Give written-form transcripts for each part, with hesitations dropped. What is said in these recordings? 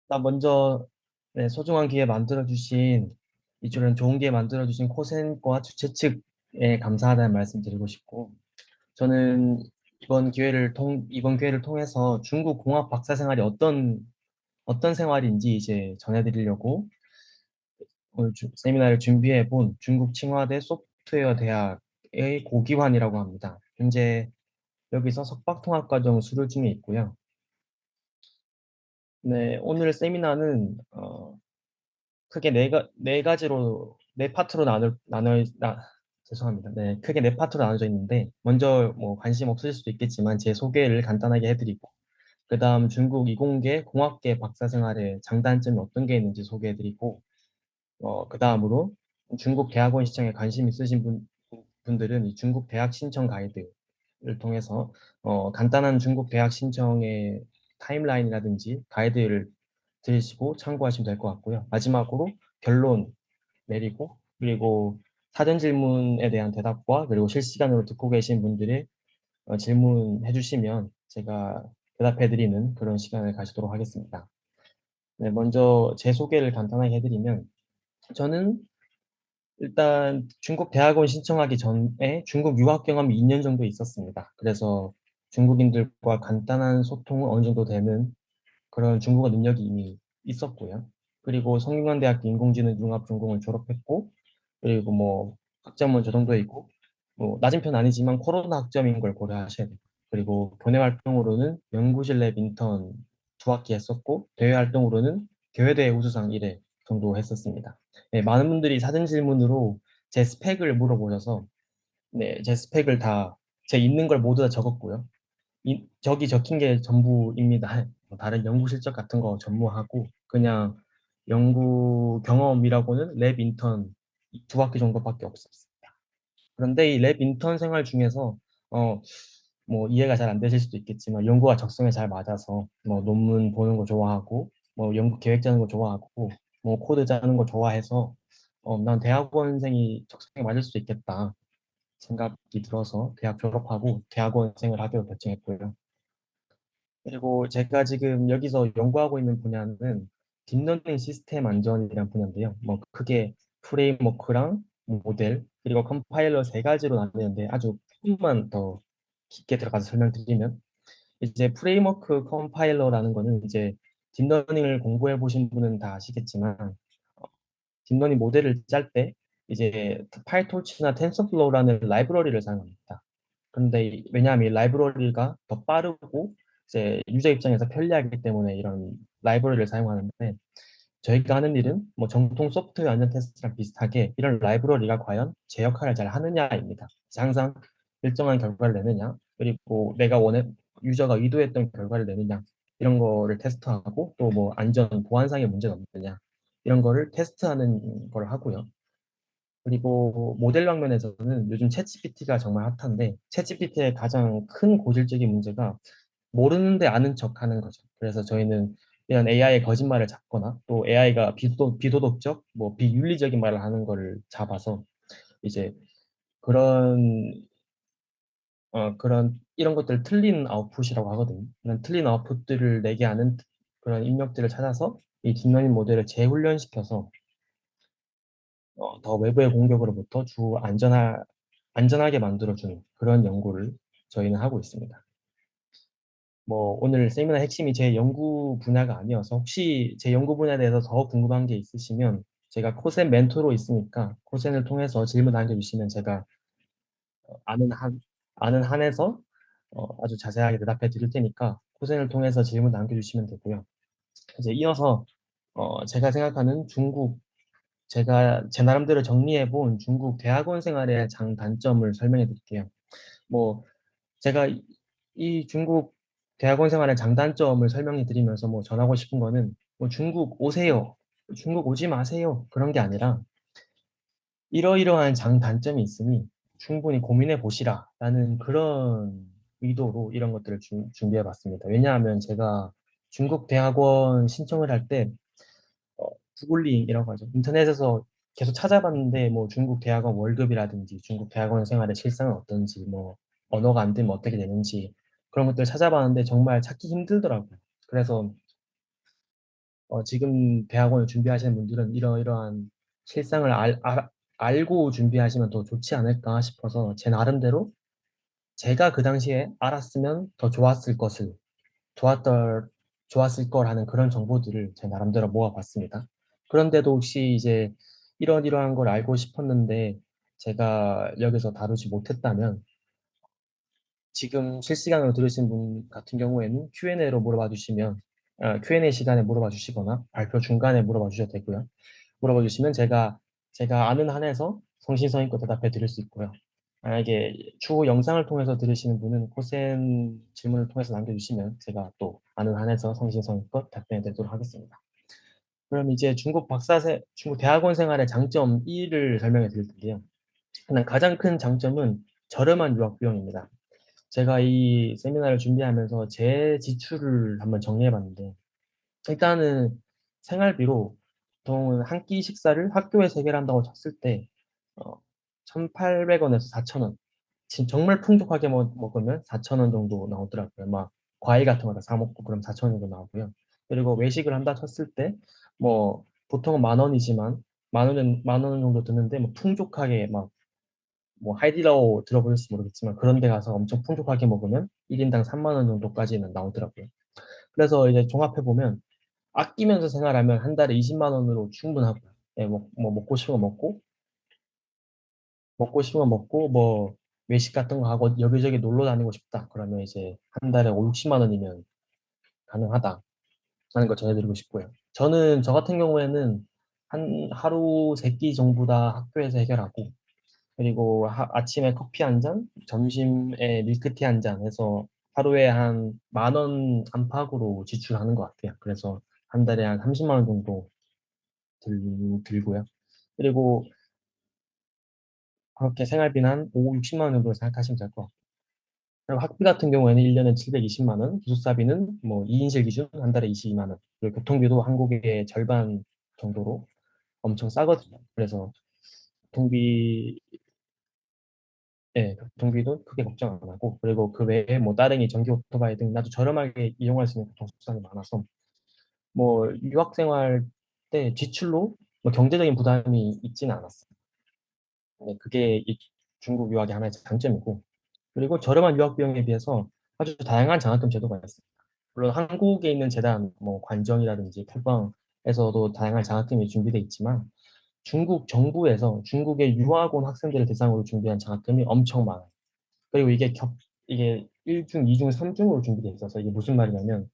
나 먼저 네, 소중한 기회 만들어주신 이쪽은 좋은 기회 만들어주신 코센과 주최 측에 감사하다는 말씀 드리고 싶고 저는 이번 기회를 통해서 중국 공학 박사 생활이 어떤 생활인지 이제 전해드리려고 오늘 세미나를 준비해 본 중국 칭화대 소프트웨어 대학의 고기환이라고 합니다. 현재 여기서 석박통합과정 수료 중에 있고요. 네, 오늘 세미나는 크게 네 가지로, 네 파트로 죄송합니다. 네, 크게 네 파트로 나눠져 있는데, 먼저 뭐 관심 없으실 수도 있겠지만, 제 소개를 간단하게 해드리고, 그 다음 중국 이공계, 공학계 박사 생활의 장단점이 어떤 게 있는지 소개해드리고, 그 다음으로 중국 대학원 시청에 관심 있으신 분들은 이 중국 대학 신청 가이드를 통해서, 간단한 중국 대학 신청의 타임라인이라든지 가이드를 들으시고 참고하시면 될 것 같고요. 마지막으로 결론 내리고 그리고 사전 질문에 대한 대답과 그리고 실시간으로 듣고 계신 분들의 질문해 주시면 제가 대답해 드리는 그런 시간을 가지도록 하겠습니다. 네, 먼저 제 소개를 간단하게 해드리면 저는 일단 중국 대학원 신청하기 전에 중국 유학 경험이 2년 정도 있었습니다. 그래서 중국인들과 간단한 소통은 어느 정도 되는 그런 중국어 능력이 이미 있었고요. 그리고 성균관대학교 인공지능 융합 전공을 졸업했고, 그리고 뭐 학점은 저 정도 있고, 뭐 낮은 편 아니지만 코로나 학점인 걸 고려하셔야 돼요. 그리고 교내 활동으로는 연구실 내 인턴 2학기 했었고, 대외 활동으로는 교회대회 우수상 1회 정도 했었습니다. 네, 많은 분들이 사전 질문으로 제 스펙을 물어보셔서, 네, 제 스펙을 제 있는 걸 모두 다 적었고요. 저기 적힌 게 전부입니다. 뭐 다른 연구 실적 같은 거 전무하고 그냥 연구 경험이라고는 랩 인턴 2학기 정도밖에 없었습니다. 그런데 이 랩 인턴 생활 중에서 어, 뭐 이해가 잘 안 되실 수도 있겠지만 연구와 적성에 잘 맞아서 뭐 논문 보는 거 좋아하고 뭐 연구 계획 짜는 거 좋아하고 뭐 코드 짜는 거 좋아해서 난 대학원생이 적성에 맞을 수 있겠다 생각이 들어서 대학 졸업하고 대학원생을 하기로 결정했고요. 그리고 제가 지금 여기서 연구하고 있는 분야는 딥러닝 시스템 안전이라는 분야인데요. 뭐 크게 프레임워크랑 모델 그리고 컴파일러 세 가지로 나뉘는데 아주 조금만 더 깊게 들어가서 설명드리면 이제 프레임워크 컴파일러라는 거는 이제 딥러닝을 공부해 보신 분은 다 아시겠지만 딥러닝 모델을 짤 때 이제 파이토치나 텐서플로우라는 라이브러리를 사용합니다. 그런데 왜냐하면 이 라이브러리가 더 빠르고 이제 유저 입장에서 편리하기 때문에 이런 라이브러리를 사용하는데 저희가 하는 일은 뭐 정통 소프트웨어 안전 테스트랑 비슷하게 이런 라이브러리가 과연 제 역할을 잘 하느냐입니다. 항상 일정한 결과를 내느냐 그리고 유저가 의도했던 결과를 내느냐 이런 거를 테스트하고 또 뭐 안전 보안상의 문제는 없느냐 이런 거를 테스트하는 걸 하고요. 그리고 모델 방면에서는 요즘 챗GPT가 정말 핫한데 챗GPT의 가장 큰 고질적인 문제가 모르는데 아는 척 하는 거죠. 그래서 저희는 이런 AI의 거짓말을 잡거나 또 AI가 비도덕적, 뭐 비윤리적인 말을 하는 거를 잡아서 이제 그런 이런 것들 틀린 아웃풋이라고 하거든요. 그런 틀린 아웃풋들을 내게 하는 그런 입력들을 찾아서 이 딥러닝 모델을 재훈련시켜서 더 외부의 공격으로부터 안전하게 만들어주는 그런 연구를 저희는 하고 있습니다. 뭐 오늘 세미나 핵심이 제 연구 분야가 아니어서 혹시 제 연구 분야에 대해서 더 궁금한 게 있으시면 제가 코센 멘토로 있으니까 코센을 통해서 질문 남겨주시면 제가 아는 아는 한에서 아주 자세하게 대답해 드릴 테니까 코센을 통해서 질문 남겨주시면 되고요. 이제 이어서 제가 생각하는 제가 제 나름대로 정리해 본 중국 대학원 생활의 장단점을 설명해 드릴게요. 뭐 제가 이 중국 대학원 생활의 장단점을 설명해 드리면서 뭐 전하고 싶은 거는 뭐 중국 오세요. 중국 오지 마세요. 그런 게 아니라 이러이러한 장단점이 있으니 충분히 고민해 보시라라는 그런 의도로 이런 것들을 준비해 봤습니다. 왜냐하면 제가 중국 대학원 신청을 할 때 구글링이라고 하죠. 인터넷에서 계속 찾아봤는데 뭐 중국 대학원 월급이라든지 중국 대학원 생활의 실상은 어떤지 뭐 언어가 안 되면 어떻게 되는지 그런 것들을 찾아봤는데 정말 찾기 힘들더라고요. 그래서 지금 대학원을 준비하시는 분들은 이러이러한 실상을 알고 준비하시면 더 좋지 않을까 싶어서 제 나름대로 제가 그 당시에 알았으면 더 좋았을 것을, 좋았던, 좋았을 거라는 그런 정보들을 제 나름대로 모아봤습니다. 그런데도 혹시 이제 이러이러한 걸 알고 싶었는데 제가 여기서 다루지 못했다면 지금 실시간으로 들으신 분 같은 경우에는 Q&A로 물어봐 주시면, Q&A 시간에 물어봐 주시거나 발표 중간에 물어봐 주셔도 되고요. 물어봐 주시면 제가 아는 한에서 성심성의껏 대답해 드릴 수 있고요. 만약에 추후 영상을 통해서 들으시는 분은 고센 질문을 통해서 남겨주시면 제가 또 아는 한에서 성심성의껏 답변해 드리도록 하겠습니다. 그럼 이제 중국 대학원 생활의 장점 1을 설명해 드릴 텐데요. 일단 가장 큰 장점은 저렴한 유학 비용입니다. 제가 이 세미나를 준비하면서 제 지출을 한번 정리해 봤는데, 일단은 생활비로 보통 한 끼 식사를 학교에서 해결한다고 쳤을 때, 어, 1,800원에서 4,000원. 정말 풍족하게 먹으면 4,000원 정도 나오더라고요. 막 과일 같은 거 다 사 먹고 그럼 4,000원 정도 나오고요. 그리고 외식을 한다 쳤을 때, 뭐, 보통은 10,000원이지만, 만 원 정도 드는데, 뭐, 풍족하게 막 뭐 하이디라고 들어보셨을지 모르겠지만 그런 데 가서 엄청 풍족하게 먹으면 1인당 3만 원 정도까지는 나오더라고요. 그래서 이제 종합해 보면 아끼면서 생활하면 한 달에 20만 원으로 충분하고요. 예, 뭐 먹고 싶은 거 먹고 뭐 외식 같은 거 하고 여기저기 놀러 다니고 싶다. 그러면 이제 한 달에 5, 60만 원이면 가능하다라는 걸 전해드리고 싶고요. 저는 저 같은 경우에는 한 하루 3끼 정도 다 학교에서 해결하고 그리고 아침에 커피 한 잔, 점심에 밀크티 한 잔 해서 하루에 한 10,000원 안팎으로 지출하는 것 같아요. 그래서 한 달에 한 30만 원 정도 들고요. 그리고 그렇게 생활비는 한 5, 60만 원 정도 생각하시면 될 것 같고. 그리고 학비 같은 경우에는 1년에 720만 원, 기숙사비는 뭐 2인실 기준 한 달에 22만 원, 그리고 교통비도 한국의 절반 정도로 엄청 싸거든요. 그래서 교통비 예, 교통비도 크게 걱정 안 하고, 그리고 그 외에 뭐 따릉이, 전기 오토바이 등 아주 저렴하게 이용할 수 있는 교통수단이 많아서, 뭐 유학 생활 때 지출로 뭐 경제적인 부담이 있지는 않았어요. 네, 그게 이 중국 유학의 하나의 장점이고, 그리고 저렴한 유학 비용에 비해서 아주 다양한 장학금 제도가 있습니다. 물론 한국에 있는 재단, 뭐 관정이라든지 탈광에서도 다양한 장학금이 준비되어 있지만, 중국 정부에서 중국의 유학 온 학생들을 대상으로 준비한 장학금이 엄청 많아요. 그리고 이게 1중, 2중, 3중으로 준비되어 있어서 이게 무슨 말이냐면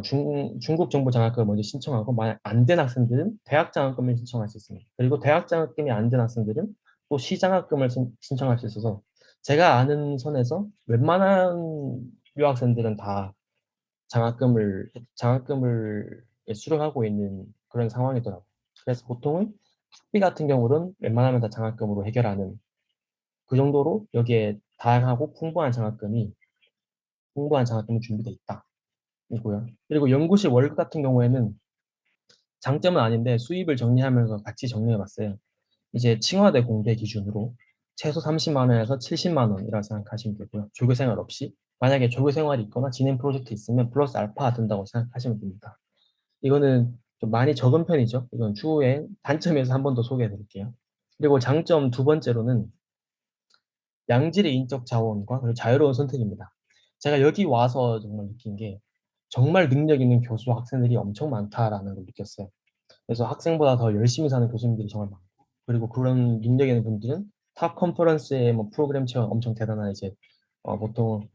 중국 정부 장학금을 먼저 신청하고 만약 안 된 학생들은 대학 장학금을 신청할 수 있습니다. 그리고 대학 장학금이 안 된 학생들은 또 시장학금을 신청할 수 있어서 제가 아는 선에서 웬만한 유학생들은 다 장학금을 수령하고 있는 그런 상황이더라고요. 그래서 보통은 학비 같은 경우는 웬만하면 다 장학금으로 해결하는 그 정도로 여기에 다양하고 풍부한 장학금이 준비되어 있다. 이고요. 그리고 연구실 월급 같은 경우에는 장점은 아닌데 수입을 정리하면서 같이 정리해 봤어요. 이제 칭화대 공대 기준으로 최소 30만 원에서 70만 원이라 생각하시면 되고요. 조교 생활 없이 만약에 조교 생활이 있거나 진행 프로젝트 있으면 플러스 알파 든다고 생각하시면 됩니다. 이거는 좀 많이 적은 편이죠. 이건 추후에 단점에서 한 번 더 소개해 드릴게요. 그리고 장점 두 번째로는 양질의 인적 자원과 그리고 자유로운 선택입니다. 제가 여기 와서 정말 느낀 게 정말 능력 있는 교수 학생들이 엄청 많다라는 걸 느꼈어요. 그래서 학생보다 더 열심히 사는 교수님들이 정말 많고 그리고 그런 능력 있는 분들은 탑 컨퍼런스의 뭐 프로그램 체험 엄청 대단한 이제 보통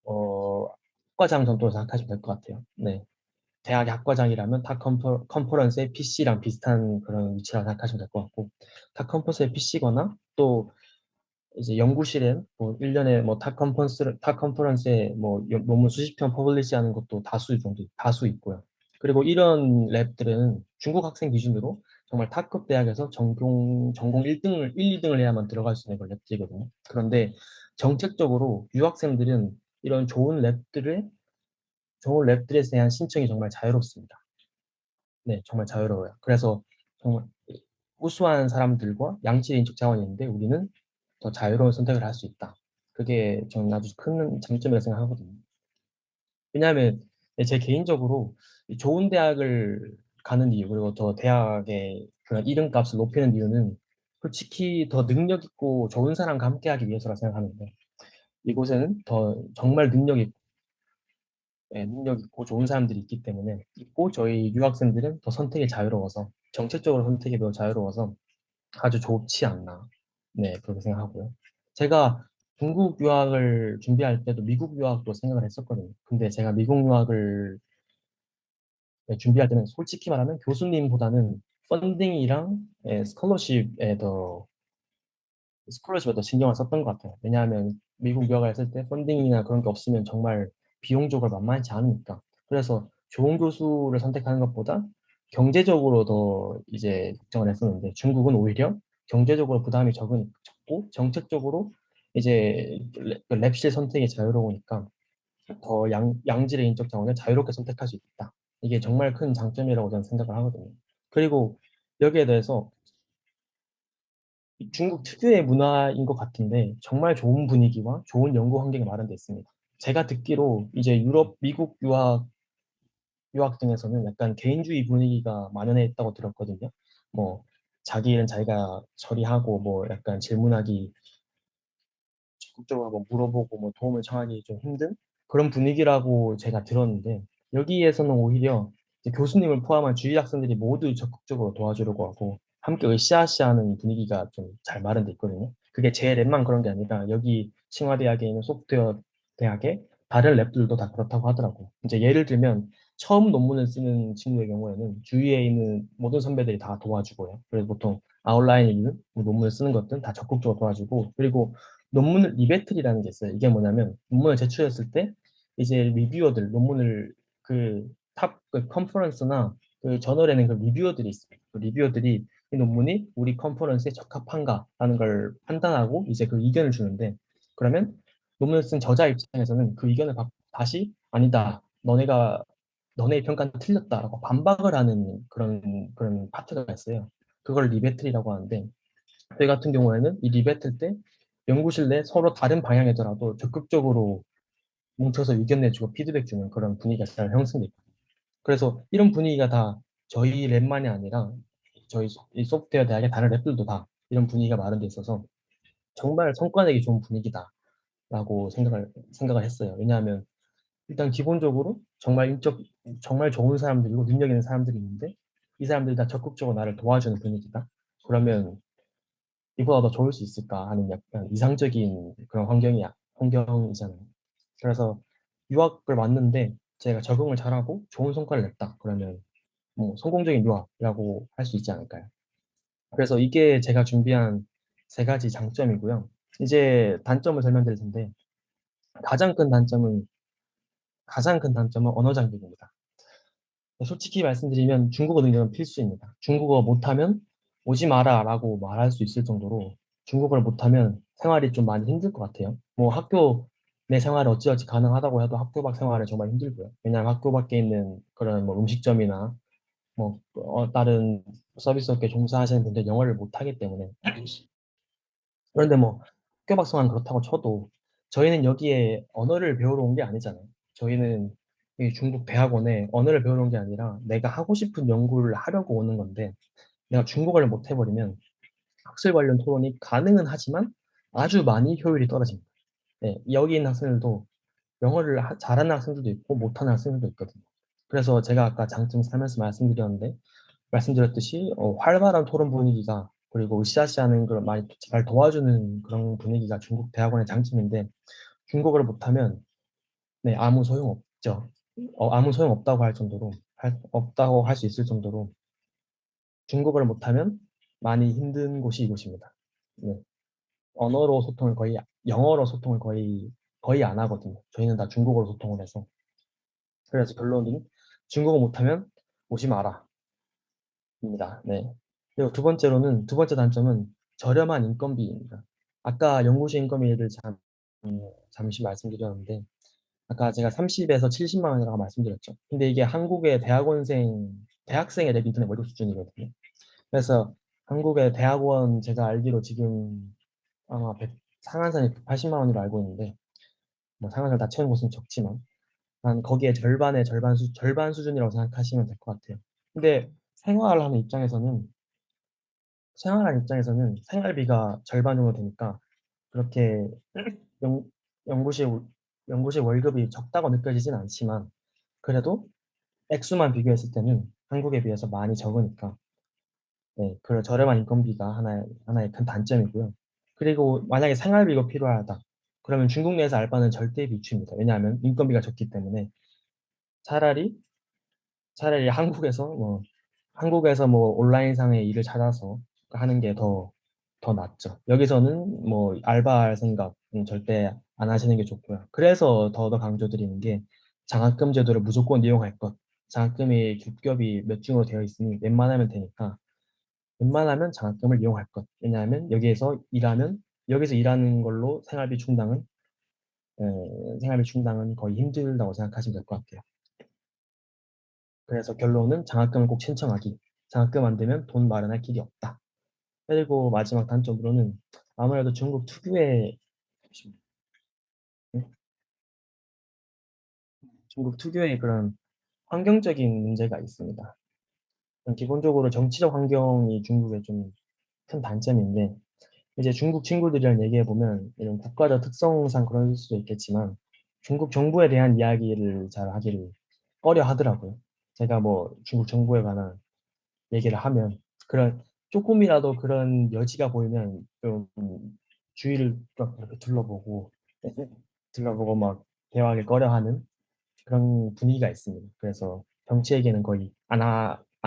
어, 학과장 정도로 생각하시면 될 것 같아요. 네. 대학의 학과장이라면 타 컨퍼런스의 PC랑 비슷한 그런 위치라고 생각하시면 될 것 같고 타 컨퍼런스의 PC거나 또 이제 연구실에 뭐 1년에 뭐 타 컨퍼런스에 뭐 논문 수십 편 퍼블리시하는 것도 다수 있고요. 그리고 이런 랩들은 중국 학생 기준으로 정말 탑급 대학에서 전공 1등을 1, 2등을 해야만 들어갈 수 있는 걸 랩들이거든요. 그런데 정책적으로 유학생들은 이런 좋은 랩들에 대한 신청이 정말 자유롭습니다. 네, 정말 자유로워요. 그래서 정말 우수한 사람들과 양질의 인적 자원이 있는데 우리는 더 자유로운 선택을 할 수 있다. 그게 저는 아주 큰 장점이라고 생각하거든요. 왜냐하면 제 개인적으로 이 좋은 대학을 가는 이유, 그리고 더 대학의 그런 이름값을 높이는 이유는 솔직히 더 능력 있고 좋은 사람과 함께 하기 위해서라 생각하는데, 이곳에는 더 정말 능력 있고 좋은 사람들이 있기 때문에, 있고 저희 유학생들은 더 선택이 자유로워서, 정책적으로 선택이 더 자유로워서 아주 좋지 않나. 네, 그렇게 생각하고요. 제가 중국 유학을 준비할 때도 미국 유학도 생각을 했었거든요. 근데 제가 미국 유학을 준비할 때는 솔직히 말하면 교수님보다는 펀딩이랑 스콜러십에 더 신경을 썼던 것 같아요. 왜냐하면 미국 유학을 했을 때 펀딩이나 그런 게 없으면 정말 비용적으로 만만치 않으니까. 그래서 좋은 교수를 선택하는 것보다 경제적으로 더 이제 걱정을 했었는데, 중국은 오히려 경제적으로 부담이 적고 정책적으로 이제 랩실 선택이 자유로우니까 더 양질의 인적 자원을 자유롭게 선택할 수 있다. 이게 정말 큰 장점이라고 저는 생각을 하거든요. 그리고 여기에 대해서 중국 특유의 문화인 것 같은데 정말 좋은 분위기와 좋은 연구 환경이 마련되어 있습니다. 제가 듣기로 이제 유럽, 미국 유학 등에서는 약간 개인주의 분위기가 만연해 있다고 들었거든요. 뭐 자기 일은 자기가 처리하고 뭐 약간 질문하기 적극적으로 뭐 물어보고 뭐 도움을 청하기 좀 힘든 그런 분위기라고 제가 들었는데, 여기에서는 오히려 이제 교수님을 포함한 주일 학생들이 모두 적극적으로 도와주려고 하고 함께 으쌰으쌰하는 분위기가 좀 잘 마련돼 있거든요. 그게 제 랩만 그런 게 아니라 여기清华대학에 있는 소프트웨어 대학의 다른 랩들도 다 그렇다고 하더라고요. 이제 예를 들면 처음 논문을 쓰는 친구의 경우에는 주위에 있는 모든 선배들이 다 도와주고요. 그래서 보통 아웃라인이든 뭐 논문을 쓰는 것든 다 적극적으로 도와주고, 그리고 논문을 리베틀이라는 게 있어요. 이게 뭐냐면 논문을 제출했을 때 이제 리뷰어들 논문을 그 컨퍼런스나 그 저널에는 그 리뷰어들이 있습니다. 그 리뷰어들이 이 논문이 우리 컨퍼런스에 적합한가라는 걸 판단하고 이제 그 의견을 주는데, 그러면 논문을 쓴 저자 입장에서는 그 의견을 다시 아니다, 너네의 평가는 틀렸다라고 반박을 하는 그런 파트가 있어요. 그걸 리베틀이라고 하는데, 저희 같은 경우에는 이 리베틀 때 연구실 내 서로 다른 방향이더라도 적극적으로 뭉쳐서 의견 내주고 피드백 주는 그런 분위기가 잘 형성돼 있고, 그래서 이런 분위기가 다 저희 랩만이 아니라 저희 이 소프트웨어 대학의 다른 랩들도 다 이런 분위기가 마련돼 있어서 정말 성과 내기 좋은 분위기다라고 생각을 했어요. 왜냐하면 일단 기본적으로 정말 좋은 사람들이고 능력 있는 사람들이 있는데, 이 사람들이 다 적극적으로 나를 도와주는 분위기다. 그러면 이보다 더 좋을 수 있을까 하는 약간 이상적인 그런 환경이잖아요. 그래서 유학을 왔는데 제가 적응을 잘하고 좋은 성과를 냈다. 그러면 뭐 성공적인 유학이라고 할 수 있지 않을까요? 그래서 이게 제가 준비한 세 가지 장점이고요. 이제 단점을 설명드릴 텐데, 가장 큰 단점은 가장 큰 단점은 언어 장벽입니다. 솔직히 말씀드리면 중국어 능력은 필수입니다. 중국어 못하면 오지 마라라고 말할 수 있을 정도로 중국어를 못하면 생활이 좀 많이 힘들 것 같아요. 뭐 학교 내 생활을 어찌어찌 가능하다고 해도 학교 밖 생활은 정말 힘들고요. 왜냐하면 학교 밖에 있는 그런 뭐 음식점이나 뭐 다른 서비스 업계 종사하시는 분들 영어를 못하기 때문에. 그런데 뭐 학교 밖 생활은 그렇다고 쳐도 저희는 여기에 언어를 배우러 온 게 아니잖아요. 저희는 이 중국 대학원에 언어를 배우러 온 게 아니라 내가 하고 싶은 연구를 하려고 오는 건데, 내가 중국어를 못 해버리면 학술 관련 토론이 가능은 하지만 아주 많이 효율이 떨어집니다. 네, 여기 있는 학생들도 영어를 잘하는 학생들도 있고 못하는 학생들도 있거든요. 그래서 제가 아까 장점 살면서 말씀드렸듯이 활발한 토론 분위기가, 그리고 으쌰으쌰하는 걸 많이 잘 도와주는 그런 분위기가 중국 대학원의 장점인데, 중국어를 못하면 네, 아무 소용없죠. 아무 소용없다고 없다고 할 수 있을 정도로 중국어를 못하면 많이 힘든 곳이 이곳입니다. 네. 언어로 소통을 거의, 영어로 소통을 거의 안 하거든요. 저희는 다 중국어로 소통을 해서. 그래서 결론은 중국어 못하면 오지 마라. 입니다. 네. 그리고 두 번째 단점은 저렴한 인건비입니다. 아까 연구실 인건비를 잠시 말씀드렸는데, 아까 제가 30에서 70만 원이라고 말씀드렸죠. 근데 이게 한국의 대학생의 랩 인터넷 월급 수준이거든요. 그래서 한국의 대학원 제가 알기로 지금 아마 상한선이 180만 원으로 알고 있는데, 뭐 상한선을 다 채우는 곳은 적지만, 한 거기에 절반의 절반 수준이라고 생각하시면 될 것 같아요. 근데 생활하는 입장에서는 생활비가 절반 정도 되니까 그렇게 연, 연구실, 연구실 월급이 적다고 느껴지진 않지만 그래도 액수만 비교했을 때는 한국에 비해서 많이 적으니까 네, 그 저렴한 인건비가 하나의 큰 단점이고요. 그리고 만약에 생활비가 필요하다. 그러면 중국 내에서 알바는 절대 비추입니다. 왜냐하면 인건비가 적기 때문에 차라리 한국에서 뭐 온라인상의 일을 찾아서 하는 게 더 낫죠. 여기서는 뭐 알바할 생각은 절대 안 하시는 게 좋고요. 그래서 더 강조드리는 게 장학금 제도를 무조건 이용할 것. 장학금이 급격이 몇 중으로 되어 있으니 웬만하면 장학금을 이용할 것. 왜냐하면 여기서 일하는 걸로 생활비 충당은 거의 힘들다고 생각하시면 될 것 같아요. 그래서 결론은 장학금을 꼭 신청하기. 장학금 안 되면 돈 마련할 길이 없다. 그리고 마지막 단점으로는 아무래도 네? 중국 특유의 그런 환경적인 문제가 있습니다. 기본적으로 정치적 환경이 중국의 좀 큰 단점인데, 이제 중국 친구들이랑 얘기해 보면 이런 국가적 특성상 그럴 수도 있겠지만 중국 정부에 대한 이야기를 잘 하기를 꺼려 하더라고요. 제가 뭐 중국 정부에 관한 얘기를 하면 그런 조금이라도 그런 여지가 보이면 좀 주위를 막 이렇게 둘러보고 막 대화하기 꺼려하는 그런 분위기가 있습니다. 그래서 정치 얘기는 거의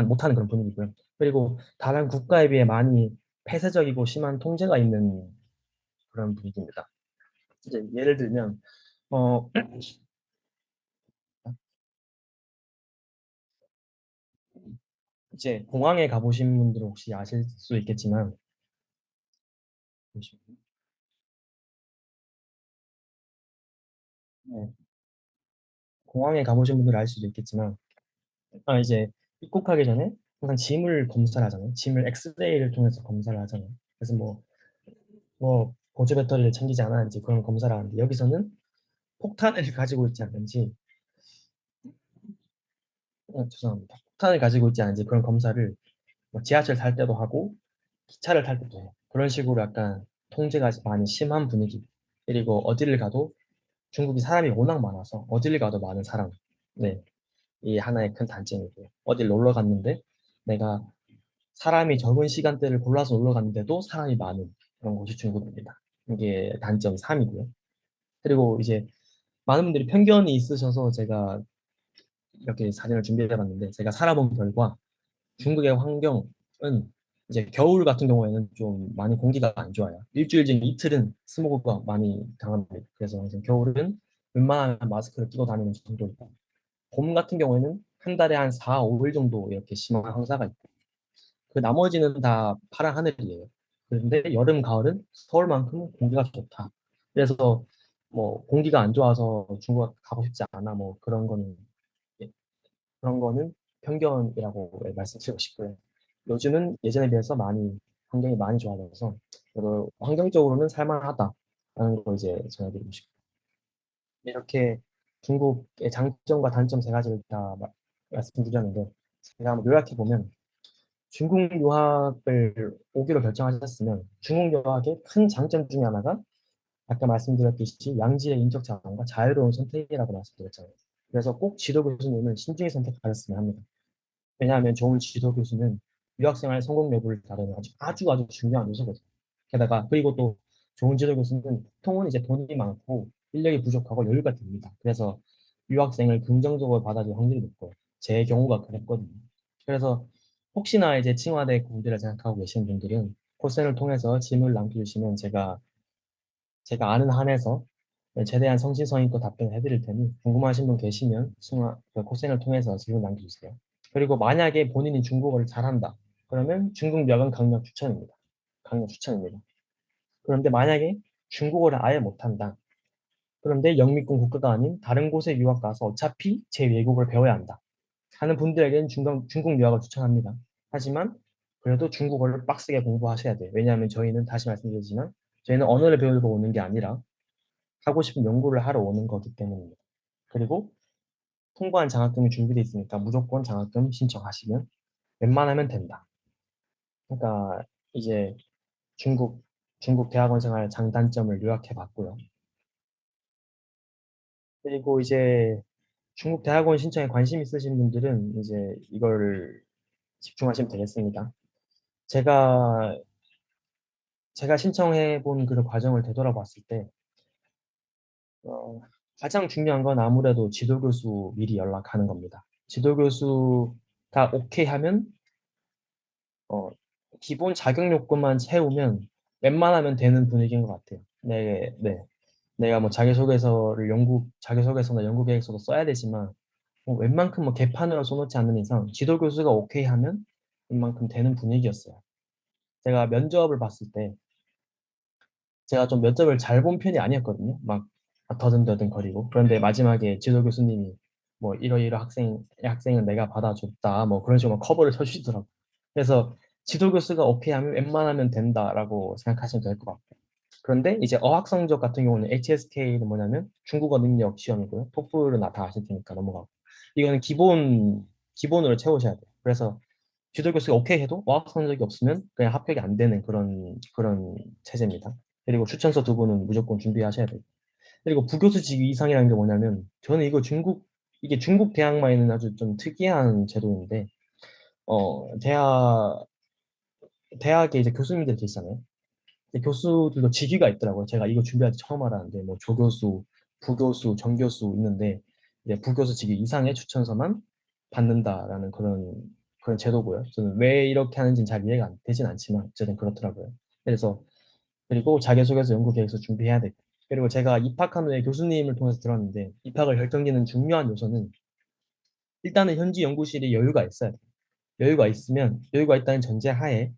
못하는 그런 분위기고요. 그리고 다른 국가에 비해 많이 폐쇄적이고 심한 통제가 있는 그런 분위기입니다. 이제 예를 들면 어 이제 공항에 가보신 분들 혹시 아실 수 있겠지만 잠시만요. 네, 공항에 가보신 분들 알 수도 있겠지만 이제 입국하기 전에 항상 짐을 검사를 하잖아요. 짐을 엑스레이를 통해서 검사를 하잖아요. 그래서 뭐 보조 배터리를 챙기지 않았는지 그런 검사를 하는데 여기서는 폭탄을 가지고 있지 않는지 죄송합니다. 폭탄을 가지고 있지 않은지 그런 검사를 뭐 지하철 탈 때도 하고 기차를 탈 때도 해요. 그런 식으로 약간 통제가 많이 심한 분위기. 그리고 어디를 가도 중국이 사람이 워낙 많아서 어디를 가도 많은 사람. 네, 이 하나의 큰 단점이고요. 어딜 놀러 갔는데 내가 사람이 적은 시간대를 골라서 놀러 갔는데도 사람이 많은 그런 곳이 중국입니다. 이게 단점 3이고요. 그리고 이제 많은 분들이 편견이 있으셔서 제가 이렇게 사진을 준비해봤는데 제가 살아본 결과 중국의 환경은 이제 겨울 같은 경우에는 좀 많이 공기가 안 좋아요. 일주일 중 이틀은 스모그가 많이 강합니다. 그래서 이제 겨울은 웬만하면 마스크를 끼고 다니는 정도이고 봄 같은 경우에는 한 달에 한 4, 5일 정도 이렇게 심한 황사가 있고 그 나머지는 다 파란 하늘이에요. 그런데 여름, 가을은 서울만큼 공기가 좋다. 그래서 뭐 공기가 안 좋아서 중국 가고 싶지 않아 뭐 예, 그런 거는 편견이라고 말씀드리고 싶고요. 요즘은 예전에 비해서 환경이 많이 좋아져서 환경적으로는 살만하다라는 거 이제 전해드리고 싶고 이렇게 중국의 장점과 단점 세 가지를 다 말씀드렸는데 제가 한번 요약해 보면 중국 유학을 오기로 결정하셨으면 중국 유학의 큰 장점 중에 하나가 아까 말씀드렸듯이 양질의 인적 자원과 자유로운 선택이라고 말씀드렸잖아요. 그래서 꼭 지도 교수님은 신중히 선택하셨으면 합니다. 왜냐하면 좋은 지도 교수는 유학생활 성공 여부를 다루는 아주 중요한 요소거든요. 그리고 또 좋은 지도 교수는 보통은 이제 돈이 많고 인력이 부족하고 여유가 됩니다. 그래서 유학생을 긍정적으로 받아들일 확률이 높고요. 제 경우가 그랬거든요. 그래서 혹시나 이제 칭화대 공대를 생각하고 계시는 분들은 코센을 통해서 질문을 남겨주시면 제가 아는 한에서 최대한 성실성의껏 답변을 해드릴 테니 궁금하신 분 계시면 코센을 통해서 질문 남겨주세요. 그리고 만약에 본인이 중국어를 잘한다. 그러면 중국 여권 강력 추천입니다. 강력 추천입니다. 그런데 만약에 중국어를 아예 못한다. 그런데 영미권 국가가 아닌 다른 곳에 유학 가서 어차피 제 외국어를 배워야 한다. 하는 분들에게는 중국 유학을 추천합니다. 하지만 그래도 중국어를 빡세게 공부하셔야 돼요. 왜냐하면 다시 말씀드리지만, 저희는 언어를 배우러 오는 게 아니라 하고 싶은 연구를 하러 오는 거기 때문입니다. 그리고 통보한 장학금이 준비돼 있으니까 무조건 장학금 신청하시면 웬만하면 된다. 그러니까 이제 중국 중국 대학원 생활 장단점을 요약해 봤고요. 그리고 이제 중국 대학원 신청에 관심 있으신 분들은 이제 이걸 집중하시면 되겠습니다. 제가 제가 신청해 본 그 과정을 되돌아봤을 때 어, 가장 중요한 건 아무래도 지도교수 미리 연락하는 겁니다. 지도교수가 오케이 하면 어, 기본 자격 요건만 채우면 웬만하면 되는 분위기인 것 같아요. 네. 내가 뭐 자기소개서나 연구 계획서도 써야 되지만 뭐 웬만큼 뭐 개판으로 써놓지 않는 이상 지도교수가 오케이 하면 웬만큼 되는 분위기였어요. 제가 면접을 봤을 때 제가 좀 면접을 잘 본 편이 아니었거든요. 막 더듬더듬 거리고. 그런데 마지막에 지도 교수님이 뭐 이러이러 학생은 내가 받아줬다. 뭐 그런 식으로 커버를 쳐주시더라고요. 그래서 지도 교수가 오케이 하면 웬만하면 된다라고 생각하시면 될 것 같고. 그런데 이제 어학 성적 같은 경우는 HSK는 뭐냐면 중국어 능력 시험이고요. 토플은 다 아실 테니까 넘어가고. 이거는 기본으로 채우셔야 돼요. 그래서 지도 교수가 오케이 해도 어학 성적이 없으면 그냥 합격이 안 되는 그런 체제입니다. 그리고 추천서 두 분은 무조건 준비하셔야 돼요. 그리고 부교수 직위 이상이라는 게 뭐냐면 저는 이게 중국 대학만 있는 아주 좀 특이한 제도인데 대학에 이제 교수님들 계시잖아요. 근데 교수들도 직위가 있더라고요. 제가 이거 준비할 때 처음 알았는데 뭐 조교수, 부교수, 정교수 있는데 이제 부교수 직위 이상의 추천서만 받는다라는 그런 제도고요. 저는 왜 이렇게 하는지는 잘 이해가 되진 않지만 어쨌든 그렇더라고요. 그래서 그리고 자기소개서 연구 계획서 준비해야 되고 그리고 제가 입학한 후에 교수님을 통해서 들었는데 입학을 결정짓는 중요한 요소는 일단은 현지 연구실이 여유가 있어야 돼요. 여유가 있다는 전제 하에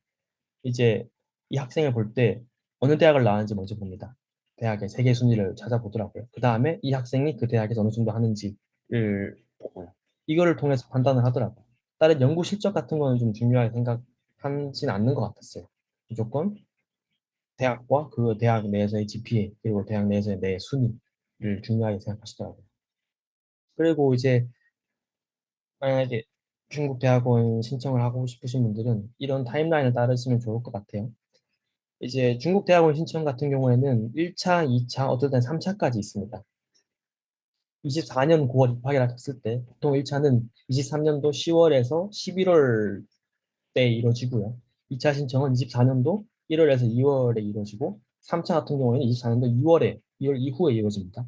이제 이 학생을 볼 때 어느 대학을 나왔는지 먼저 봅니다. 대학의 세계 순위를 찾아보더라고요. 그 다음에 이 학생이 그 대학에서 어느 정도 하는지를 보고요. 이거를 통해서 판단을 하더라고요. 다른 연구 실적 같은 거는 좀 중요하게 생각하진 않는 것 같았어요. 무조건 대학과 그 대학 내에서의 GPA 그리고 대학 내에서의 내 순위를 중요하게 생각하시더라고요. 그리고 이제 만약에 중국 대학원 신청을 하고 싶으신 분들은 이런 타임라인을 따르시면 좋을 것 같아요. 이제 중국 대학원 신청 같은 경우에는 1차, 2차, 어떨 땐 3차까지 있습니다. 24년 9월 입학이라 했을 때 보통 1차는 23년도 10월에서 11월 때 이루어지고요. 2차 신청은 24년도 1월에서 2월에 이루어지고 3차 같은 경우에는 24년도 2월 이후에 이루어집니다.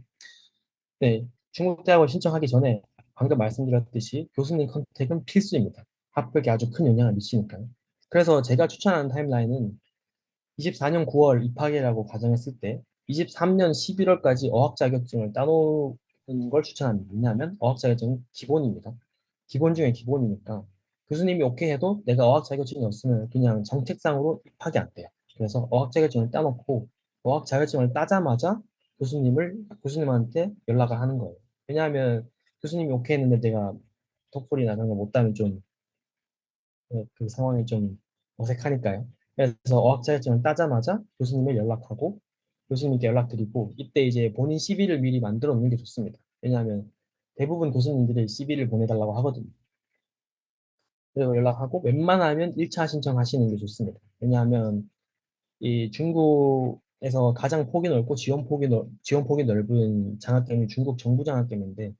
네, 중국 대학원 신청하기 전에 방금 말씀드렸듯이 교수님 컨택은 필수입니다. 합격에 아주 큰 영향을 미치니까요. 그래서 제가 추천하는 타임라인은 24년 9월 입학이라고 가정했을 때 23년 11월까지 어학 자격증을 따놓는 걸 추천합니다. 왜냐하면 어학 자격증은 기본입니다. 기본 중에 기본이니까 교수님이 오케이 해도 내가 어학 자격증이 없으면 그냥 정책상으로 입학이 안 돼요. 그래서 어학 자격증을 따놓고 어학 자격증을 따자마자 교수님한테 연락을 하는 거예요. 왜냐하면 교수님이 오케이 했는데 내가 토플이나 그런 거 못 따면 좀 그 상황이 좀 어색하니까요. 그래서 어학 자격증을 따자마자 교수님을 연락하고 교수님께 연락드리고 이때 이제 본인 CV를 미리 만들어 놓는 게 좋습니다. 왜냐하면 대부분 교수님들이 CV를 보내달라고 하거든요. 그리고 연락하고 웬만하면 1차 신청하시는 게 좋습니다. 왜냐하면 이 중국에서 가장 폭이 넓고 지원 폭이 넓은 장학금이 중국 정부 장학금인데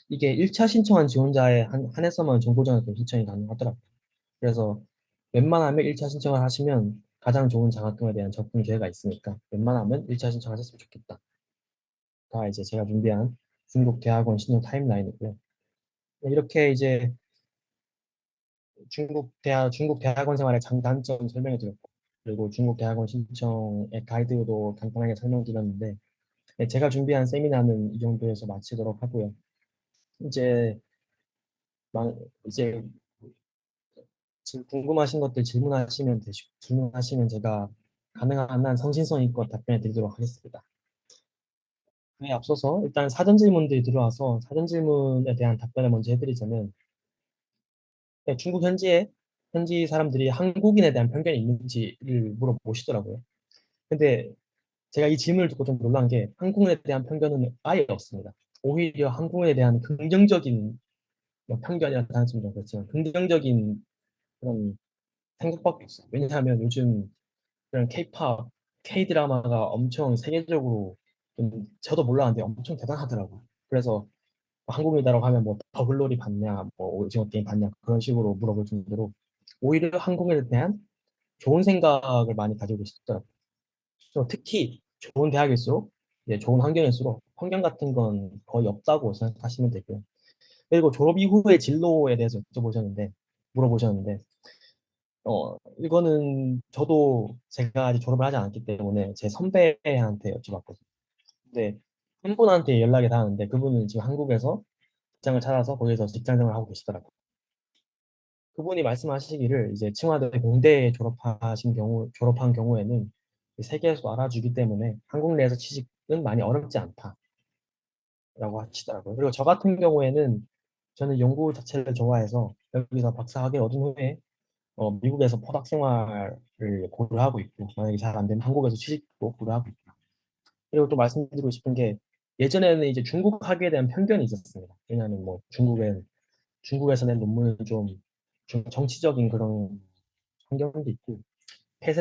이게 1차 신청한 지원자에 한해서만 정부 장학금 신청이 가능하더라고요. 그래서 웬만하면 1차 신청을 하시면 가장 좋은 장학금에 대한 접근 기회가 있으니까 웬만하면 1차 신청하셨으면 좋겠다. 가 이제 제가 준비한 중국 대학원 신청 타임라인이고요. 이렇게 이제 중국 대학원 생활의 장단점 설명해 드렸고, 그리고 중국 대학원 신청의 가이드도 간단하게 설명드렸는데, 네, 제가 준비한 세미나는 이 정도에서 마치도록 하고요. 이제, 이제 궁금하신 것들 질문하시면 제가 가능한 한 성신성의껏 답변해 드리도록 하겠습니다. 그에 앞서서 일단 사전 질문들이 들어와서 사전 질문에 대한 답변을 먼저 해드리자면, 네, 중국 현지 사람들이 한국인에 대한 편견이 있는지를 물어보시더라고요. 근데 제가 이 질문을 듣고 좀 놀란 게 한국인에 대한 편견은 아예 없습니다. 오히려 한국에 대한 긍정적인, 뭐 편견이나 단점 좀 그렇지만 긍정적인 그런 생각밖에 없어요. 왜냐하면 요즘 그런 K-팝, K-드라마가 엄청 세계적으로 좀 저도 몰랐는데 엄청 대단하더라고요. 그래서 한국이다라고 하면 뭐 더글로리 봤냐, 뭐 오징어 게임 봤냐 그런 식으로 물어볼 정도로 오히려 한국에 대한 좋은 생각을 많이 가지고 있더라고요. 그래서 특히 좋은 대학일수록 이제 좋은 환경일수록 편견 같은 건 거의 없다고 생각하시면 되고요. 그리고 졸업 이후의 진로에 대해서 물어보셨는데, 이거는 저도 제가 아직 졸업을 하지 않았기 때문에 제 선배한테 여쭤봤거든요. 근데 한 분한테 연락이 닿았는데 그분은 지금 한국에서 직장을 찾아서 거기서 직장 생활을 하고 계시더라고요. 그분이 말씀하시기를 이제清華대 공대 졸업한 경우에는 세계에서 알아주기 때문에 한국 내에서 취직은 많이 어렵지 않다라고 하시더라고요. 그리고 저 같은 경우에는 저는 연구 자체를 좋아해서 여기서 박사학위를 얻은 후에 미국에서 포닥 생활을 고려하고 있고 만약에 잘 안 되면 한국에서 취직도 고려하고 있고 그리고 또 말씀드리고 싶은 게 예전에는 이제 중국 학위에 대한 편견이 있었습니다. 왜냐하면 뭐 중국에서 낸 논문은 좀 정치적인 그런 환경도 있고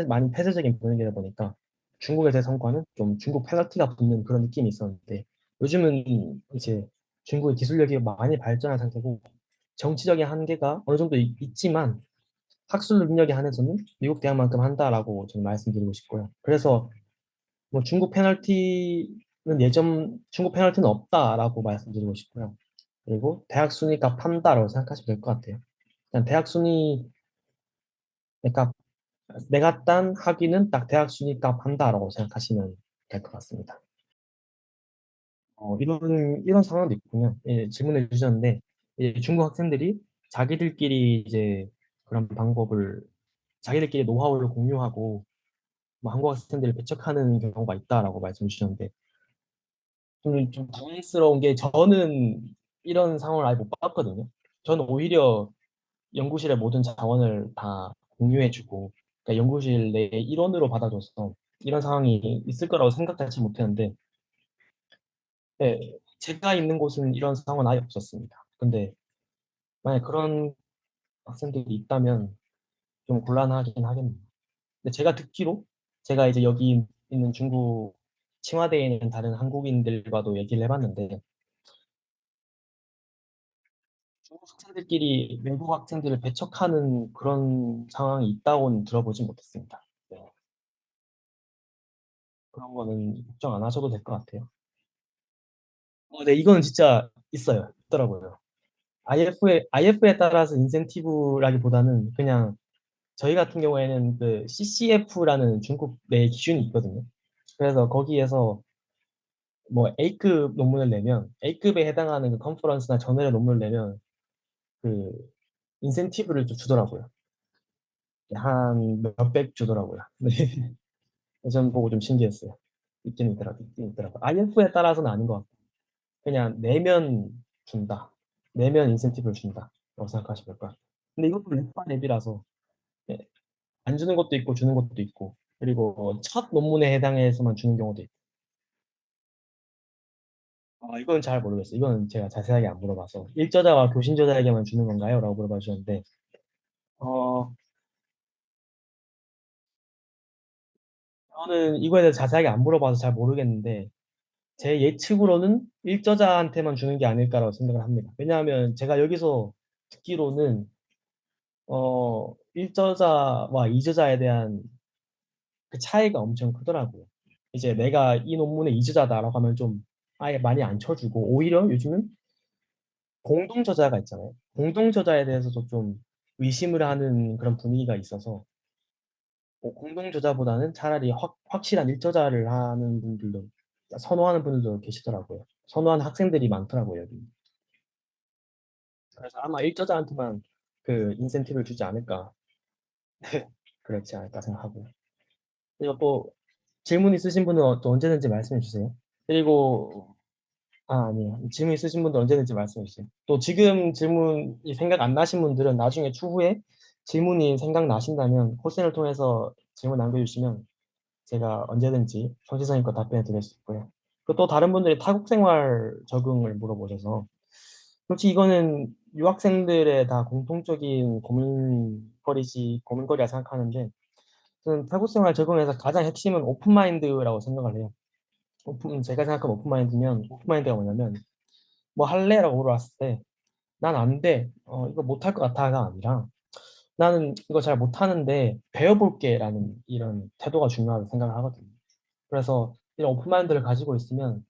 많이 폐쇄적인 분위기다 보니까 중국에 대해 성과는 좀 중국 페널티가 붙는 그런 느낌이 있었는데 요즘은 이제 중국의 기술력이 많이 발전한 상태고 정치적인 한계가 어느 정도 있지만 학술 능력에 한해서는 미국 대학만큼 한다라고 저는 말씀드리고 싶고요. 그래서 뭐 중국 페널티는 없다라고 말씀드리고 싶고요. 그리고 대학 순위가 판다라고 생각하시면 될 것 같아요. 그냥 대학 순위, 그러니까 내가 딴 학위는 딱 대학 순위값 한다라고 생각하시면 될 것 같습니다. 이런 상황도 있군요. 예, 질문해 주셨는데, 중국 학생들이 자기들끼리 이제 그런 자기들끼리 노하우를 공유하고, 뭐 한국 학생들을 배척하는 경우가 있다라고 말씀 주셨는데, 좀 당황스러운 게 저는 이런 상황을 아예 못 봤거든요. 저는 오히려 연구실의 모든 자원을 다 공유해주고, 그러니까 연구실 내 일원으로 받아줘서 이런 상황이 있을 거라고 생각하지 못했는데, 네, 제가 있는 곳은 이런 상황은 아예 없었습니다. 근데 만약 그런 학생들이 있다면 좀 곤란하긴 하겠네요. 근데 제가 듣기로 제가 이제 여기 있는 중국 칭화대에 있는 다른 한국인들과도 얘기를 해봤는데 중국 학생들끼리 외국 학생들을 배척하는 그런 상황이 있다고는 들어보진 못했습니다. 네, 그런 거는 걱정 안 하셔도 될 것 같아요. 네, 이거는 진짜 있더라고요. IF에 따라서 인센티브라기보다는 그냥 저희 같은 경우에는 그 CCF라는 중국 내 기준이 있거든요. 그래서 거기에서 뭐 A급 논문을 내면 A급에 해당하는 그 컨퍼런스나 저널의 논문을 내면 그 인센티브를 좀 주더라고요. 한 몇백 주더라고요. 네. 저는 보고 좀 신기했어요. 있긴 있더라고요. IF에 따라서는 아닌 것 같고 그냥 내면 인센티브를 준다. 라고 생각하시면 될 것 같아요. 근데 이것도 랩반 앱이라서 예, 안 주는 것도 있고 주는 것도 있고 그리고 첫 논문에 해당해서만 주는 경우도 있고 이건 잘 모르겠어요. 이건 제가 자세하게 안 물어봐서 일저자와 교신저자에게만 주는 건가요? 라고 물어봐 주셨는데 어, 저는 이거에 대해서 자세하게 안 물어봐서 잘 모르겠는데 제 예측으로는 일저자한테만 주는 게 아닐까라고 생각을 합니다. 왜냐하면 제가 여기서 듣기로는 일저자와 이저자에 대한 그 차이가 엄청 크더라고요. 이제 내가 이 논문의 이저자다라고 하면 좀 아예 많이 안 쳐주고 오히려 요즘은 공동 저자가 있잖아요. 공동 저자에 대해서도 좀 의심을 하는 그런 분위기가 있어서 공동 저자보다는 차라리 확실한 일저자를 선호하는 분들도 계시더라고요. 선호하는 학생들이 많더라고요, 여기. 그래서 아마 일저자한테만 그 인센티브를 주지 않을까, 그렇지 않을까 생각하고요. 그리고 또 질문 있으신 분은 또 언제든지 말씀해 주세요. 그리고 아니요. 질문 있으신 분들 언제든지 말씀해 주세요. 또 지금 질문이 생각 안 나신 분들은 나중에 추후에 질문이 생각나신다면 코센을 통해서 질문 남겨주시면 제가 언제든지 성시성의껏 답변해 드릴 수 있고요. 그 또 다른 분들이 타국 생활 적응을 물어보셔서 솔직히 이거는 유학생들의 다 공통적인 고민거리라 생각하는데 저는 타국 생활 적응에서 가장 핵심은 오픈 마인드라고 생각을 해요. 제가 생각하는 오픈 마인드가 뭐냐면 뭐 할래라고 물어봤을 때 난 안 돼. 이거 못할 것 같아가 아니라 나는 이거 잘 못하는데 배워볼게라는 이런 태도가 중요하다고 생각을 하거든요. 그래서 이런 오픈 마인드를 가지고 있으면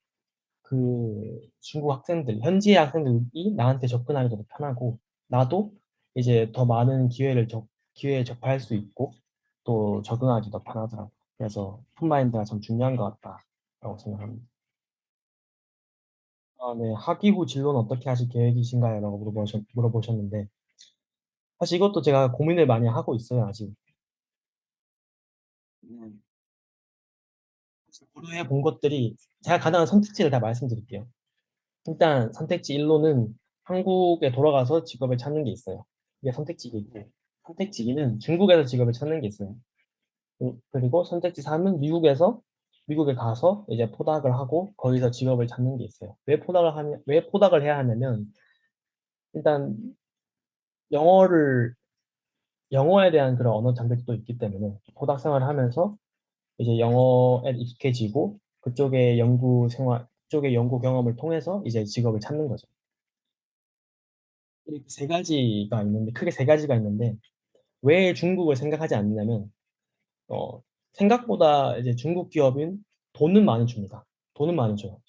그 중국 학생들, 현지 학생들이 나한테 접근하기도 더 편하고, 나도 이제 더 많은 기회에 접할 수 있고, 또 적응하기 더 편하더라고요. 그래서 오픈마인드가 참 중요한 것 같다라고 생각합니다. 아, 네. 학위 후 진로는 어떻게 하실 계획이신가요? 라고 물어보셨는데, 사실 이것도 제가 고민을 많이 하고 있어요, 아직. 음, 사실 고려해 본 것들이, 제가 가능한 선택지를 다 말씀드릴게요. 일단 선택지 1로는 한국에 돌아가서 직업을 찾는 게 있어요. 이게 선택지 2이고, 선택지 2는 중국에서 직업을 찾는 게 있어요. 그리고 선택지 3은 미국에 가서 이제 포닥을 하고 거기서 직업을 찾는 게 있어요. 왜 포닥을 해야 하냐면, 일단 영어를, 영어에 대한 그런 언어 장벽도 있기 때문에 포닥 생활을 하면서 이제 영어에 익숙해지고 그쪽의 연구 경험을 통해서 이제 직업을 찾는 거죠. 이렇게 크게 세 가지가 있는데, 왜 중국을 생각하지 않느냐면, 어, 생각보다 이제 중국 기업은 돈은 많이 줍니다. 돈은 많이 줘요.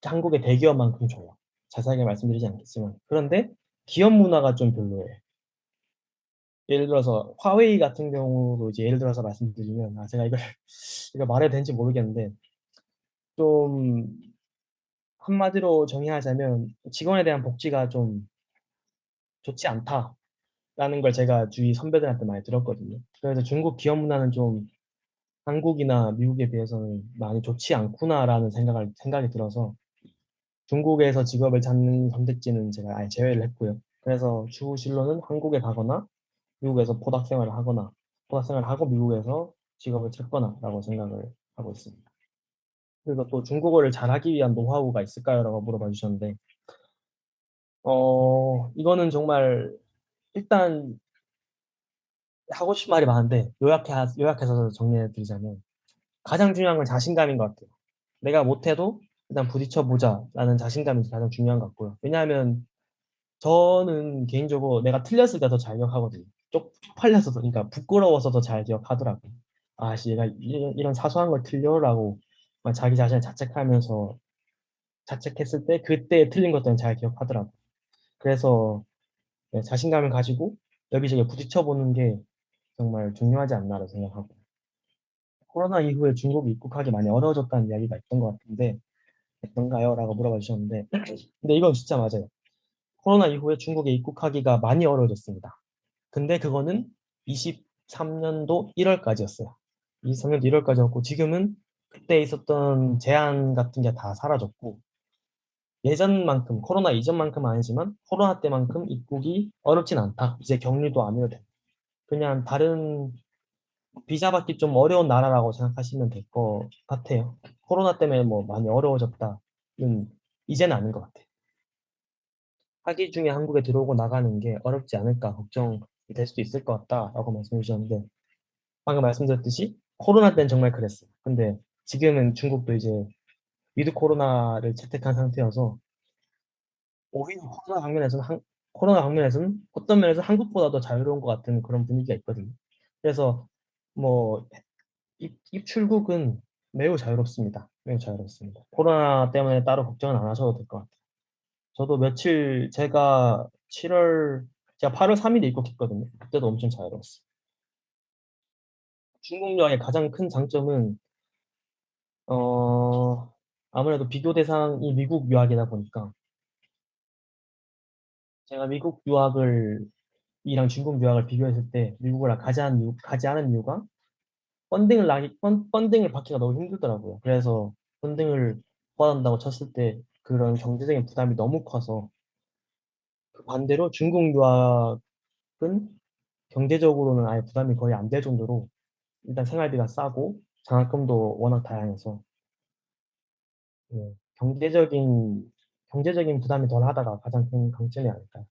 한국의 대기업만큼 줘요. 자세하게 말씀드리지 않겠지만. 그런데 기업 문화가 좀 별로예요. 예를 들어서 화웨이 같은 경우로 이제 예를 들어서 말씀드리면, 제가 이거 말해도 되는지 모르겠는데, 좀 한마디로 정의하자면 직원에 대한 복지가 좀 좋지 않다라는 걸 제가 주위 선배들한테 많이 들었거든요. 그래서 중국 기업 문화는 좀 한국이나 미국에 비해서는 많이 좋지 않구나라는 생각이 들어서 중국에서 직업을 찾는 선택지는 제가 아예 제외를 했고요. 그래서 추후 진로는 한국에 가거나 미국에서 포닥 생활을 하고 미국에서 직업을 찾거나라고 생각을 하고 있습니다. 그리고 또 중국어를 잘하기 위한 노하우가 있을까요? 라고 물어봐 주셨는데, 이거는 정말 일단 하고 싶은 말이 많은데 요약해서 정리해 드리자면 가장 중요한 건 자신감인 것 같아요. 내가 못해도 일단 부딪혀 보자라는 자신감이 가장 중요한 것 같고요. 왜냐하면 저는 개인적으로 내가 틀렸을 때 더 잘 기억하거든요. 쪽팔려서, 그러니까 부끄러워서 더 잘 기억하더라고요. 씨, 얘가 이런 사소한 걸 틀려라고 막 자기 자신을 자책했을 때 그때 틀린 것들은 잘 기억하더라고요. 그래서 네, 자신감을 가지고 여기저기 부딪혀 보는 게 정말 중요하지 않나라고 생각하고, 코로나 이후에 중국이 입국하기 많이 어려워졌다는 이야기가 있던 것 같은데 어떤가요? 라고 물어봐 주셨는데 근데 이건 진짜 맞아요. 코로나 이후에 중국에 입국하기가 많이 어려워졌습니다. 근데 그거는 23년도 1월까지였어요. 23년도 1월까지였고 지금은 그때 있었던 제한 같은 게 다 사라졌고 예전만큼 코로나 이전만큼은 아니지만 코로나 때만큼 입국이 어렵진 않다. 이제 격리도 안 해도 돼. 그냥 다른 비자 받기 좀 어려운 나라라고 생각하시면 될 것 같아요. 코로나 때문에 뭐 많이 어려워졌다는 이제는 아닌 것 같아요. 학기 중에 한국에 들어오고 나가는 게 어렵지 않을까 걱정이 될 수도 있을 것 같다라고 말씀해 주셨는데 방금 말씀드렸듯이 코로나 때는 정말 그랬어요. 근데 지금은 중국도 이제 위드 코로나를 채택한 상태여서 오히려 코로나 방면에서는 어떤 면에서 한국보다 더 자유로운 것 같은 그런 분위기가 있거든요. 그래서 뭐 입출국은 매우 자유롭습니다. 매우 자유롭습니다. 코로나 때문에 따로 걱정은 안 하셔도 될 것 같아요. 저도 제가 8월 3일에 입국했거든요. 그때도 엄청 자유로웠어요. 중국 여행의 가장 큰 장점은, 어, 아무래도 비교 대상이 미국 유학이다 보니까, 제가 이랑 중국 유학을 비교했을 때, 가지 않은 이유가, 펀딩을 받기가 너무 힘들더라고요. 그래서, 펀딩을 받아낸다고 쳤을 때, 그런 경제적인 부담이 너무 커서, 그 반대로 중국 유학은 경제적으로는 아예 부담이 거의 안 될 정도로, 일단 생활비가 싸고 장학금도 워낙 다양해서 경제적인 부담이 덜하다가 가장 큰 강점이 아닐까요?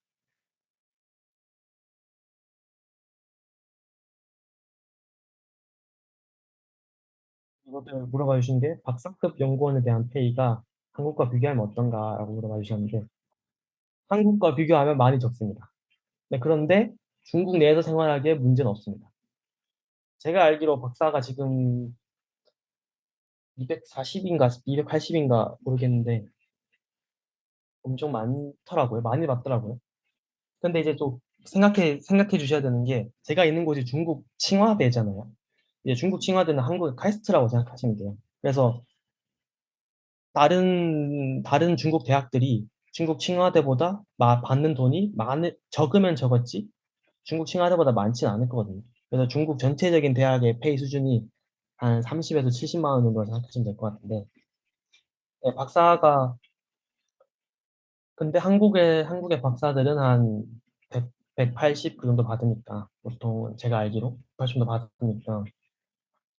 이것을 물어봐 주신 게 박사급 연구원에 대한 페이가 한국과 비교하면 어떤가라고 물어봐 주셨는데 한국과 비교하면 많이 적습니다. 네, 그런데 중국 내에서 생활하기에 문제는 없습니다. 제가 알기로 박사가 지금 240인가 280인가 모르겠는데 엄청 많더라고요. 많이 받더라고요. 근데 이제 또 생각해 주셔야 되는 게 제가 있는 곳이 중국 칭화대잖아요. 이제 중국 칭화대는 한국의 카이스트라고 생각하시면 돼요. 그래서 다른 중국 대학들이 중국 칭화대보다 받는 돈이 적으면 적었지 중국 칭화대보다 많지는 않을 거거든요. 그래서 중국 전체적인 대학의 페이 수준이 한 30에서 70만 원 정도 생각하시면 될 것 같은데 네, 근데 한국의 박사들은 한 180 그 정도 받으니까 보통 제가 알기로 180 정도 받으니까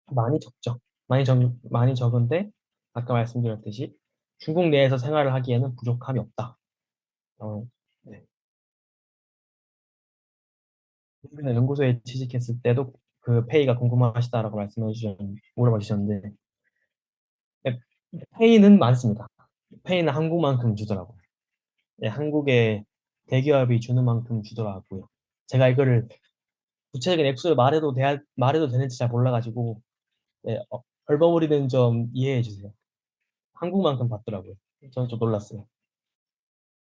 많이 적죠. 많이 적은데 아까 말씀드렸듯이 중국 내에서 생활을 하기에는 부족함이 없다. 네. 우리는 연구소에 취직했을 때도 그 페이가 궁금하시다라고 물어봐 주셨는데 네, 페이는 많습니다. 페이는 한국만큼 주더라고요. 네, 한국의 대기업이 주는 만큼 주더라고요. 제가 이거를 구체적인 액수를 말해도 되는지 잘 몰라가지고 네, 얼버무리는 점 이해해 주세요. 한국만큼 받더라고요. 저는 좀 놀랐어요.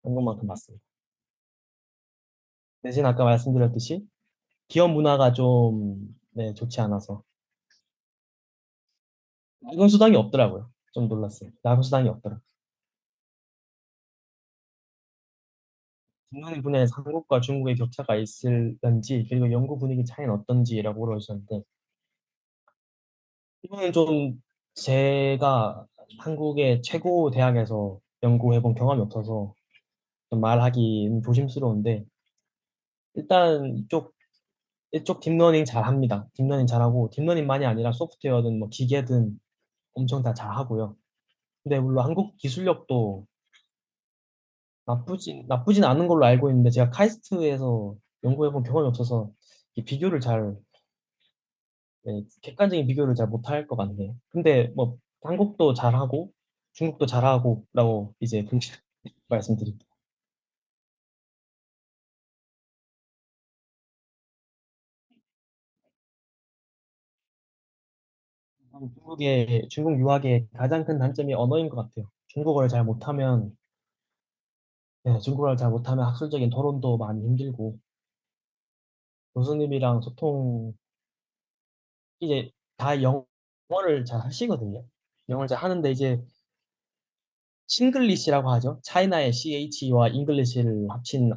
한국만큼 받습니다. 대신 아까 말씀드렸듯이 기업 문화가 좀 네, 좋지 않아서 야근 수당이 없더라고요. 좀 놀랐어요. 야근 수당이 없더라고요. 중간의 분야에서 한국과 중국의 격차가 있을런지 그리고 연구 분위기 차이는 어떤지라고 물어주셨는데 이거는 좀 제가 한국의 최고 대학에서 연구해본 경험이 없어서 좀 말하기 조심스러운데 일단 이쪽 딥러닝 잘합니다. 딥러닝 잘하고 딥러닝만이 아니라 소프트웨어든 뭐 기계든 엄청 다 잘하고요. 근데 물론 한국 기술력도 나쁘진 않은 걸로 알고 있는데 제가 카이스트에서 연구해본 경험이 없어서 이 비교를 잘 객관적인 비교를 잘 못할 것 같네요. 근데 뭐 한국도 잘하고 중국도 잘하고라고 이제 말씀드릴게요. 중국 유학의 가장 큰 단점이 언어인 것 같아요. 중국어를 잘 못하면 학술적인 토론도 많이 힘들고 교수님이랑 소통 이제 다 영어를 잘 하시거든요. 영어를 잘 하는데 이제 칭글리시라고 하죠. 차이나의 CH와 잉글리시를 합친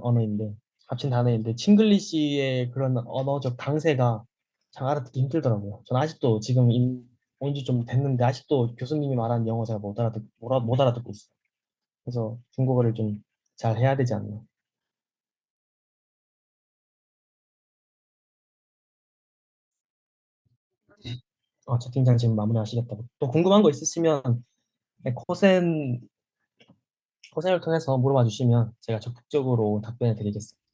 단어인데 칭글리시의 그런 언어적 강세가 잘 알아듣기 힘들더라고요. 저는 아직도 온지 좀 됐는데 아직도 교수님이 말하는 영어 잘 못 알아듣고 있어요. 그래서 중국어를 좀 잘 해야 되지 않나. 채팅창 지금 마무리하시겠다고. 또 궁금한 거 있으시면 네, 코센을 통해서 물어봐 주시면 제가 적극적으로 답변해 드리겠습니다.